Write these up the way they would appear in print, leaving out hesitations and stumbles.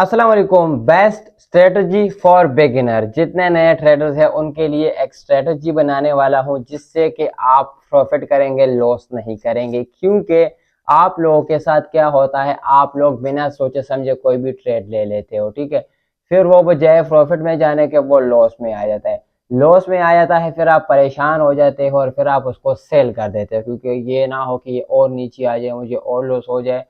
अस्सलाम वालेकुम। Best strategy for beginner. जितने नए ट्रेडर्स हैं उनके लिए एक स्ट्रेटजी बनाने वाला हूं जिससे कि आप प्रॉफिट करेंगे, लॉस नहीं करेंगे। क्योंकि आप लोगों के साथ क्या होता है, आप लोग बिना सोचे समझे कोई भी ट्रेड ले लेते हो, ठीक है। फिर वो बजाय प्रॉफिट में जाने के वो लॉस में आ जाता है। लॉस में आ जाता है, फिर आप परेशान हो जाते हो और फिर आप उसको सेल कर देते हो, क्योंकि ये ना हो कि ये और नीचे आ जाए, मुझे और लॉस हो जाए।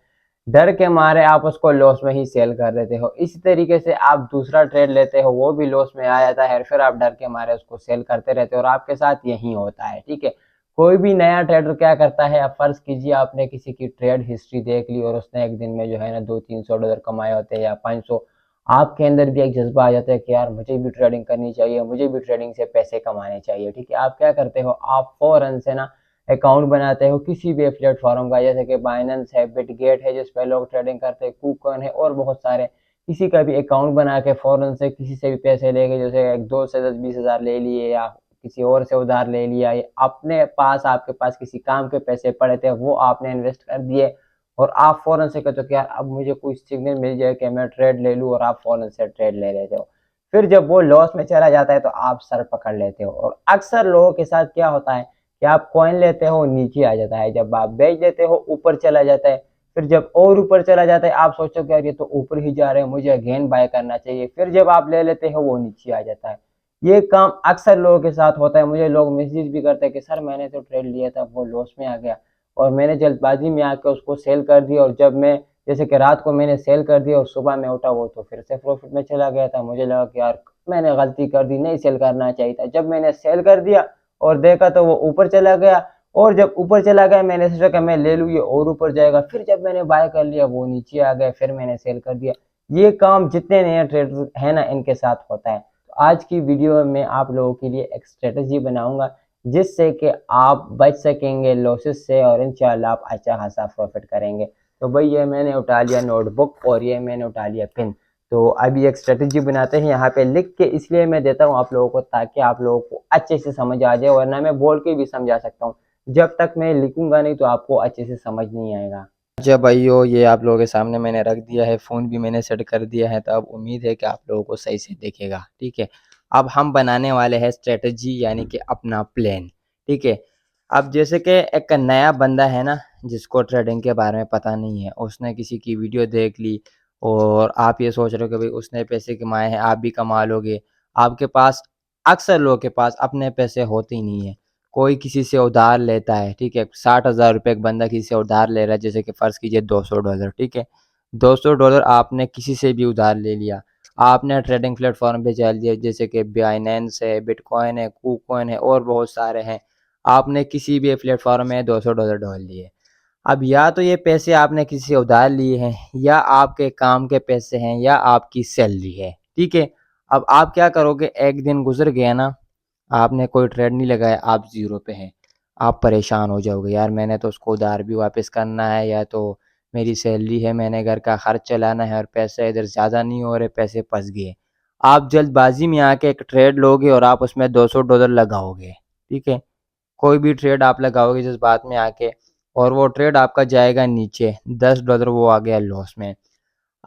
डर के मारे आप उसको लॉस में ही सेल कर देते हो। इसी तरीके से आप दूसरा ट्रेड लेते हो, वो भी लॉस में आ जाता है, फिर आप डर के मारे उसको सेल करते रहते हो और आपके साथ यही होता है, ठीक है। कोई भी नया ट्रेडर क्या करता है, आप फर्ज कीजिए आपने किसी की ट्रेड हिस्ट्री देख ली और उसने एक दिन में जो है ना $200-300 कमाए होते हैं या 500। आपके अंदर भी एक जज्बा आ जाता है कि यार मुझे भी ट्रेडिंग करनी चाहिए, मुझे भी ट्रेडिंग से पैसे कमाने चाहिए, ठीक है। आप क्या करते हो, आप फौरन से ना अकाउंट बनाते हो किसी भी प्लेटफॉर्म का, जैसे कि बाइनेंस है, बिटगेट है जिस पे लोग ट्रेडिंग करते हैं, कूकन है और बहुत सारे। किसी का भी अकाउंट बना के फौरन से किसी से भी पैसे लेके, जैसे 2 से 10 20 हज़ार ले लिए या किसी और से उधार ले लिया, या अपने पास आपके पास किसी काम के पैसे पड़े थे वो आपने इन्वेस्ट कर दिए और आप फौरन से कहते हो कि यार अब मुझे कोई सिग्नल मिल जाए कि मैं ट्रेड ले लूँ, और आप फौरन से ट्रेड ले लेते हो। फिर जब वो लॉस में चला जाता है तो आप सर पकड़ लेते हो। और अक्सर लोगों के साथ क्या होता है कि आप कॉइन लेते हो नीचे आ जाता है, जब आप बेच देते हो ऊपर चला जाता है, फिर जब और ऊपर चला जाता है आप सोचो कि यार ये तो ऊपर ही जा रहे हैं, मुझे अगेन बाय करना चाहिए, फिर जब आप ले लेते हो वो नीचे आ जाता है। ये काम अक्सर लोगों के साथ होता है। मुझे लोग मैसेज भी करते हैं कि सर मैंने तो ट्रेड लिया था, वो लॉस में आ गया और मैंने जल्दबाजी में आकर उसको सेल कर दिया, और जब मैं जैसे कि रात को मैंने सेल कर दिया और सुबह में उठा वो तो फिर से प्रॉफिट में चला गया था। मुझे लगा कि यार मैंने गलती कर दी, नहीं सेल करना चाहिए था। जब मैंने सेल कर दिया और देखा तो वो ऊपर चला गया, और जब ऊपर चला गया मैंने सोचा कि मैं ले लूँ, ये और ऊपर जाएगा, फिर जब मैंने बाय कर लिया वो नीचे आ गया, फिर मैंने सेल कर दिया। ये काम जितने नए ट्रेडर है ना इनके साथ होता है। तो आज की वीडियो में आप लोगों के लिए एक स्ट्रेटजी बनाऊंगा जिससे कि आप बच सकेंगे लॉसेस से और इंशाल्लाह आप अच्छा खासा प्रॉफिट करेंगे। तो भाई ये मैंने उठा लिया नोटबुक और ये मैंने उठा लिया पेन। तो अभी एक स्ट्रेटजी बनाते हैं, यहाँ पे लिख के इसलिए मैं देता हूँ आप लोगों को ताकि आप लोगों को अच्छे से समझ आ जाए, वरना मैं बोल के भी समझा सकता हूँ, जब तक मैं लिखूंगा नहीं तो आपको अच्छे से समझ नहीं आएगा। अच्छा भाइयों, ये आप लोगों के सामने मैंने रख दिया है, फ़ोन भी मैंने सेट कर दिया है, तो अब उम्मीद है कि आप लोगों को सही से दिखेगा, ठीक है। अब हम बनाने वाले हैं स्ट्रेटजी, यानी कि अपना प्लान, ठीक है। अब जैसे कि एक नया बंदा है ना जिसको ट्रेडिंग के बारे में पता नहीं है, उसने किसी की वीडियो देख ली और आप ये सोच रहे हो कि भाई उसने पैसे कमाए हैं आप भी कमा लोगे। आपके पास, अक्सर लोगों के पास अपने पैसे होते ही नहीं है, कोई किसी से उधार लेता है, ठीक है। 60,000 रुपये एक बंदा किसी से उधार ले रहा है, जैसे कि फ़र्ज़ कीजिए $200, ठीक है। $200 आपने किसी से भी उधार ले लिया, आपने ट्रेडिंग प्लेटफॉर्म पे चल दिया, जैसे कि बाइनेंस है, बिटकॉइन है, कूकॉइन है और बहुत सारे हैं। आपने किसी भी प्लेटफॉर्म में $200 डाल दिए। अब या तो ये पैसे आपने किसी से उधार लिए हैं, या आपके काम के पैसे हैं, या आपकी सैलरी है, ठीक है। अब आप क्या करोगे, एक दिन गुजर गया ना, आपने कोई ट्रेड नहीं लगाया, आप ज़ीरो पे हैं। आप परेशान हो जाओगे, यार मैंने तो उसको उधार भी वापस करना है, या तो मेरी सैलरी है, मैंने घर का खर्च चलाना है और पैसे इधर ज़्यादा नहीं हो रहे, पैसे फंस गए। आप जल्दबाजी में आके एक ट्रेड लोगे और आप उसमें $200 लगाओगे, ठीक है। कोई भी ट्रेड आप लगाओगे जिस बात में आके, और वो ट्रेड आपका जाएगा नीचे, $10 वो आ गया लॉस में।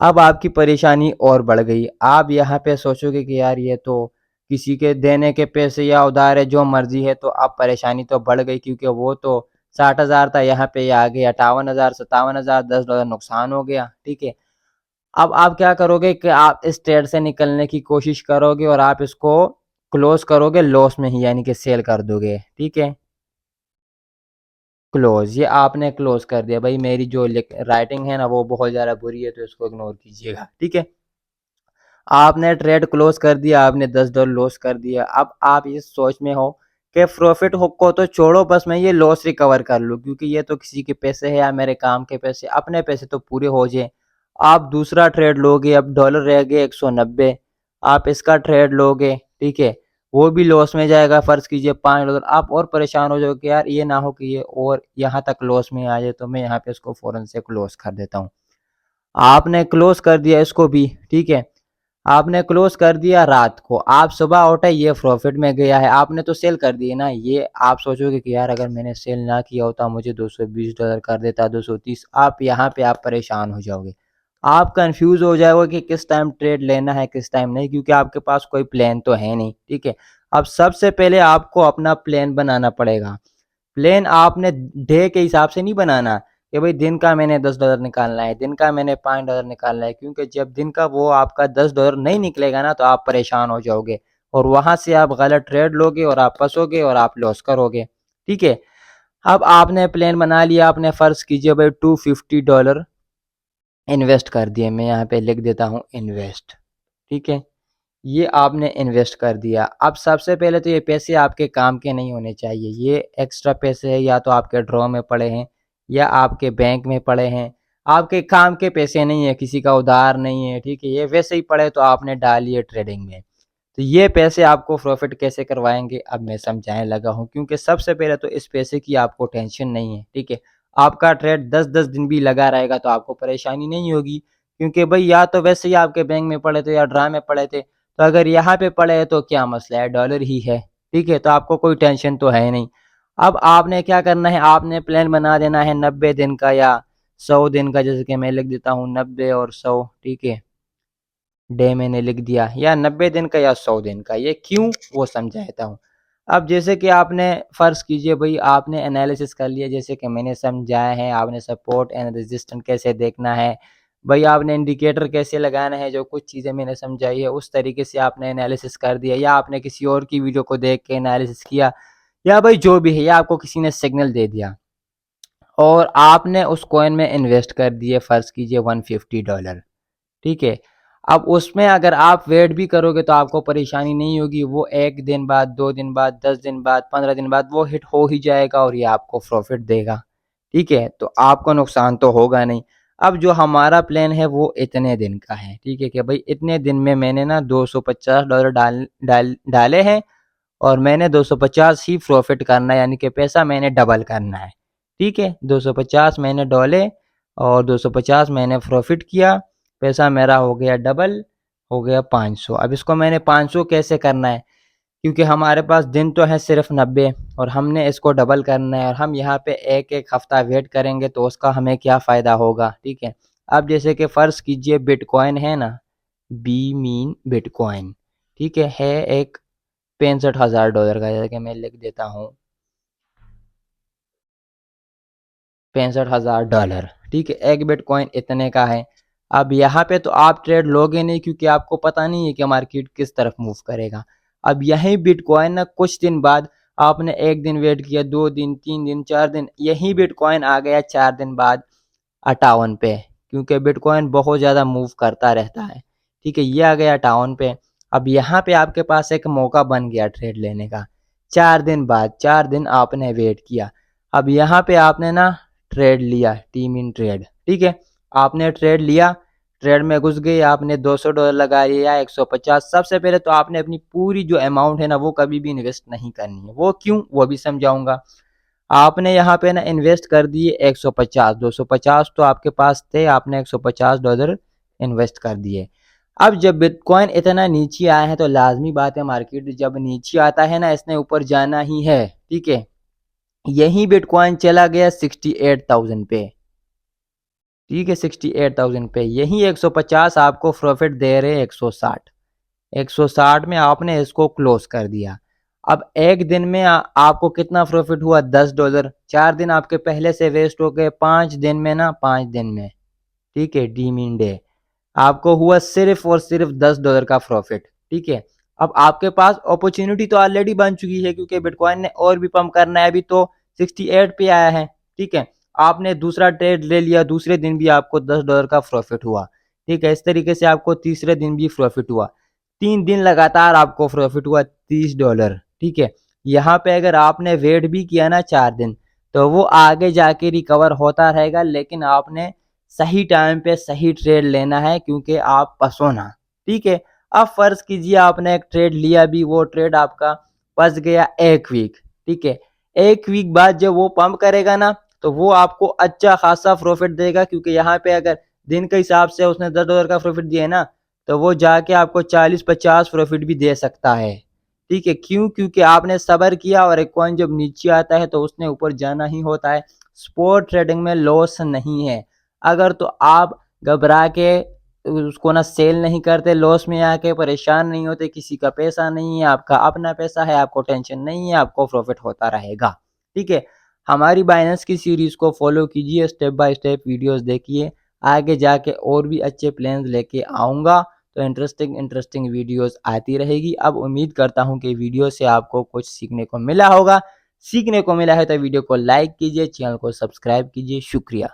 अब आपकी परेशानी और बढ़ गई। आप यहाँ पे सोचोगे कि यार ये तो किसी के देने के पैसे या उधार है, जो मर्जी है, तो अब परेशानी तो बढ़ गई, क्योंकि वो तो 60,000 था, यहाँ पे ये आ गया 58,000 57,000, $10 नुकसान हो गया, ठीक है। अब आप क्या करोगे कि आप इस ट्रेड से निकलने की कोशिश करोगे और आप इसको क्लोज करोगे लॉस में ही, यानी कि सेल कर दोगे, ठीक है। क्लोज, ये आपने क्लोज कर दिया। भाई मेरी जो राइटिंग है ना वो बहुत ज़्यादा बुरी है, तो इसको इग्नोर कीजिएगा, ठीक है। आपने ट्रेड क्लोज कर दिया, आपने $10 लॉस कर दिया। अब आप इस सोच में हो कि प्रॉफिट हो को तो छोड़ो, बस मैं ये लॉस रिकवर कर लूँ, क्योंकि ये तो किसी के पैसे है या मेरे काम के पैसे, अपने पैसे तो पूरे हो जाए। आप दूसरा ट्रेड लोगे, अब डॉलर रह गए 190, आप इसका ट्रेड लोगे, ठीक है। वो भी लॉस में जाएगा, फ़र्ज़ कीजिए $5। आप और परेशान हो जाओगे कि यार ये ना हो कि ये और यहाँ तक लॉस में आ जाए, तो मैं यहाँ पे इसको फ़ौरन से क्लोज कर देता हूँ। आपने क्लोज कर दिया इसको भी, ठीक है। आपने क्लोज कर दिया रात को, आप सुबह उठे ये प्रॉफिट में गया है, आपने तो सेल कर दिए ना। ये आप सोचोगे कि यार अगर मैंने सेल ना किया होता मुझे $220 कर देता, 230। आप यहाँ पे आप परेशान हो जाओगे। आप कंफ्यूज हो जाओगे कि किस टाइम ट्रेड लेना है किस टाइम नहीं, क्योंकि आपके पास कोई प्लान तो है नहीं। ठीक है, अब सबसे पहले आपको अपना प्लान बनाना पड़ेगा। प्लान आपने डे के हिसाब से नहीं बनाना कि भाई दिन का मैंने $10 निकालना है, दिन का मैंने $5 निकालना है, क्योंकि जब दिन का वो आपका $10 नहीं निकलेगा ना तो आप परेशान हो जाओगे और वहां से आप गलत ट्रेड लोगे और आप फंसोगे और आप लॉस करोगे। ठीक है, अब आपने प्लान बना लिया, आपने फर्ज कीजिए भाई $250 इन्वेस्ट कर दिए, मैं यहाँ पे लिख देता हूँ इन्वेस्ट। ठीक है, ये आपने इन्वेस्ट कर दिया। अब सबसे पहले तो ये पैसे आपके काम के नहीं होने चाहिए, ये एक्स्ट्रा पैसे है, या तो आपके ड्रॉ में पड़े हैं या आपके बैंक में पड़े हैं, आपके काम के पैसे नहीं है, किसी का उधार नहीं है। ठीक है, ये वैसे ही पड़े तो आपने डाल लिए ट्रेडिंग में, तो ये पैसे आपको प्रॉफिट कैसे करवाएंगे अब मैं समझाने लगा हूँ। क्योंकि सबसे पहले तो इस पैसे की आपको टेंशन नहीं है। ठीक है, आपका ट्रेड 10-10 दिन भी लगा रहेगा तो आपको परेशानी नहीं होगी, क्योंकि भाई या तो वैसे ही आपके बैंक में पड़े थे या ड्रा में पड़े थे, तो अगर यहाँ पे पड़े हैं तो क्या मसला है, डॉलर ही है। ठीक है, तो आपको कोई टेंशन तो है नहीं। अब आपने क्या करना है, आपने प्लान बना देना है 90 दिन का या 100 दिन का, जैसे कि मैं लिख देता हूँ 90 और 100। ठीक है, डे मैंने लिख दिया, या 90 दिन का या 100 दिन का, ये क्यों वो समझाता हूँ। अब जैसे कि आपने फर्ज कीजिए भाई आपने एनालिसिस कर लिया, जैसे कि मैंने समझाया है, आपने सपोर्ट एंड रेजिस्टेंस कैसे देखना है, भाई आपने इंडिकेटर कैसे लगाना है, जो कुछ चीज़ें मैंने समझाई है उस तरीके से आपने एनालिसिस कर दिया, या आपने किसी और की वीडियो को देख के एनालिसिस किया, या भाई जो भी है, या आपको किसी ने सिग्नल दे दिया और आपने उस कॉइन में इन्वेस्ट कर दिए, फर्ज कीजिए $150। ठीक है, अब उसमें अगर आप वेट भी करोगे तो आपको परेशानी नहीं होगी, वो 1 दिन बाद, 2 दिन बाद, 10 दिन बाद, 15 दिन बाद वो हिट हो ही जाएगा और ये आपको प्रॉफिट देगा। ठीक है, तो आपको नुकसान तो होगा नहीं। अब जो हमारा प्लान है वो इतने दिन का है। ठीक है, कि भाई इतने दिन में मैंने ना $250 डाले हैं और मैंने 250 ही प्रॉफिट करना है, यानी कि पैसा मैंने डबल करना है। ठीक है, 250 मैंने डॉले और 250 मैंने प्रॉफिट किया, पैसा मेरा हो गया डबल, हो गया 500। अब इसको मैंने 500 कैसे करना है, क्योंकि हमारे पास दिन तो है सिर्फ 90 और हमने इसको डबल करना है, और हम यहाँ पे एक एक हफ्ता वेट करेंगे तो उसका हमें क्या फ़ायदा होगा। ठीक है, अब जैसे कि फ़र्ज़ कीजिए बिटकॉइन है ना, बी मीन बिटकॉइन। ठीक है एक $65,000 का, जैसे कि मैं लिख देता हूँ $65,000। ठीक है, एक बिटकॉइन इतने का है। अब यहाँ पे तो आप ट्रेड लोगे नहीं, क्योंकि आपको पता नहीं है कि मार्केट किस तरफ मूव करेगा। अब यही बिटकॉइन ना कुछ दिन बाद, आपने एक दिन वेट किया, 2 दिन, 3 दिन, 4 दिन, यही बिटकॉइन आ गया 4 दिन बाद 58 पे, क्योंकि बिटकॉइन बहुत ज़्यादा मूव करता रहता है। ठीक है, ये आ गया 58 पे। अब यहाँ पे आपके पास एक मौका बन गया ट्रेड लेने का। 4 दिन बाद, 4 दिन आपने वेट किया, अब यहाँ पे आपने ना ट्रेड लिया, टीम इन ट्रेड। ठीक है, आपने ट्रेड लिया, ट्रेड में घुस गए, आपने $200 लगा लिया, 150। सबसे पहले तो आपने अपनी पूरी जो अमाउंट है ना वो कभी भी इन्वेस्ट नहीं करनी है। वो क्यों, वो भी समझाऊंगा। आपने यहाँ पे ना इन्वेस्ट कर दिए 150, 250 तो आपके पास थे, आपने $150 इन्वेस्ट कर दिए। अब जब बिटकॉइन इतना नीचे आया है तो लाजमी बात है, मार्केट जब नीचे आता है ना इसने ऊपर जाना ही है। ठीक है, यही बिटकॉइन चला गया 68,000 पे। ठीक है, 68,000 पे, यही 150 आपको प्रॉफिट दे रहे हैं, 160, 160 में आपने इसको क्लोज कर दिया। अब एक दिन में आपको कितना प्रॉफिट हुआ, $10। 4 दिन आपके पहले से वेस्ट हो गए, 5 दिन में ना, 5 दिन में, ठीक है, डीमिन डे, आपको हुआ सिर्फ और सिर्फ $10 का प्रॉफिट। ठीक है, अब आपके पास अपॉर्चुनिटी तो ऑलरेडी बन चुकी है, क्योंकि बिटकॉइन ने और भी पंप करना है, अभी तो 68 पे आया है। ठीक है, आपने दूसरा ट्रेड ले लिया, दूसरे दिन भी आपको $10 का प्रॉफिट हुआ। ठीक है, इस तरीके से आपको तीसरे दिन भी प्रॉफिट हुआ, 3 दिन लगातार आपको प्रॉफिट हुआ $30। ठीक है, यहाँ पे अगर आपने वेट भी किया ना 4 दिन, तो वो आगे जाके रिकवर होता रहेगा, लेकिन आपने सही टाइम पे सही ट्रेड लेना है, क्योंकि आप फंसो ना। ठीक है, अब फर्ज कीजिए आपने एक ट्रेड लिया भी, वो ट्रेड आपका फंस गया 1 वीक। ठीक है, 1 वीक बाद जब वो पंप करेगा ना तो वो आपको अच्छा खासा प्रॉफिट देगा, क्योंकि यहाँ पे अगर दिन के हिसाब से उसने $10 का प्रॉफिट दिया है ना, तो वो जाके आपको 40-50 प्रॉफिट भी दे सकता है। ठीक है, क्यों, क्योंकि आपने सब्र किया, और एक कॉइन जब नीचे आता है तो उसने ऊपर जाना ही होता है। स्पॉट ट्रेडिंग में लॉस नहीं है। अगर तो आप घबरा के उसको ना सेल नहीं करते, लॉस में आके परेशान नहीं होते, किसी का पैसा नहीं है, आपका अपना पैसा है, आपको टेंशन नहीं है, आपको प्रॉफिट होता रहेगा। ठीक है, हमारी बाइनेंस की सीरीज को फॉलो कीजिए, स्टेप बाय स्टेप वीडियोस देखिए, आगे जाके और भी अच्छे प्लान्स लेके आऊँगा, तो इंटरेस्टिंग वीडियोस आती रहेगी। अब उम्मीद करता हूँ कि वीडियो से आपको कुछ सीखने को मिला होगा। सीखने को मिला है तो वीडियो को लाइक कीजिए, चैनल को सब्सक्राइब कीजिए। शुक्रिया।